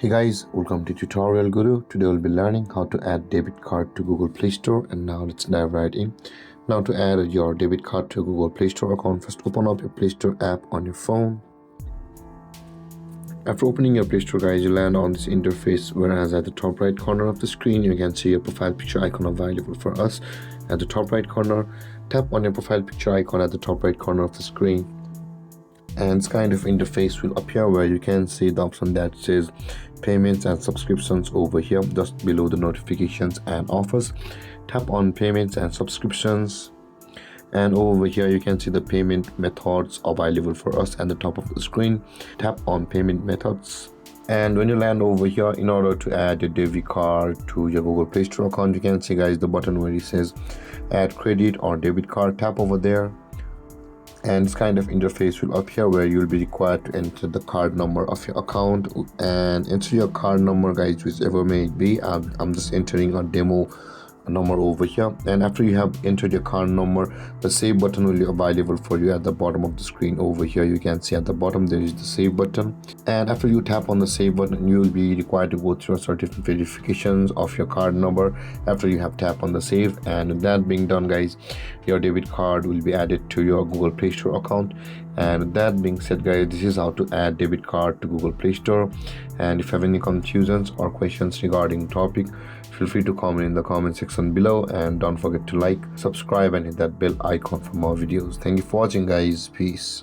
Hey guys, welcome to Tutorial Guru. Today we'll be learning how to add debit card to Google Play Store, and now let's dive right in. Now to add your debit card to Google Play Store account, first open up your Play Store app on your phone. After opening your Play Store, guys, you land on this interface, whereas at the top right corner of the screen you can see your profile picture icon available for us. At the top right corner, tap on your profile picture icon at the top right corner of the screen, and this kind of interface will appear where you can see the option that says payments and subscriptions over here just below the notifications and offers. Tap on payments and subscriptions, and over here you can see the payment methods available for us at the top of the screen. Tap on payment methods, and when you land over here, in order to add your debit card to your Google Play Store account, you can see, guys, the button where it says add credit or debit card. Tap over there, and this kind of interface will appear where you'll be required to enter the card number of your account and enter your card number, guys, whichever may it be. I'm just entering a demo number over here, and after you have entered your card number, the save button will be available for you at the bottom of the screen. Over here you can see at the bottom there is the save button, and after you tap on the save button, you will be required to go through certain verifications of your card number after you have tapped on the save. And that being done, guys, your debit card will be added to your Google Play Store account. And that being said, guys, this is how to add debit card to Google Play Store. And if you have any confusions or questions regarding the topic, feel free to comment in the comment section below, and don't forget to like, subscribe, and hit that bell icon for more videos. Thank you for watching, guys. Peace.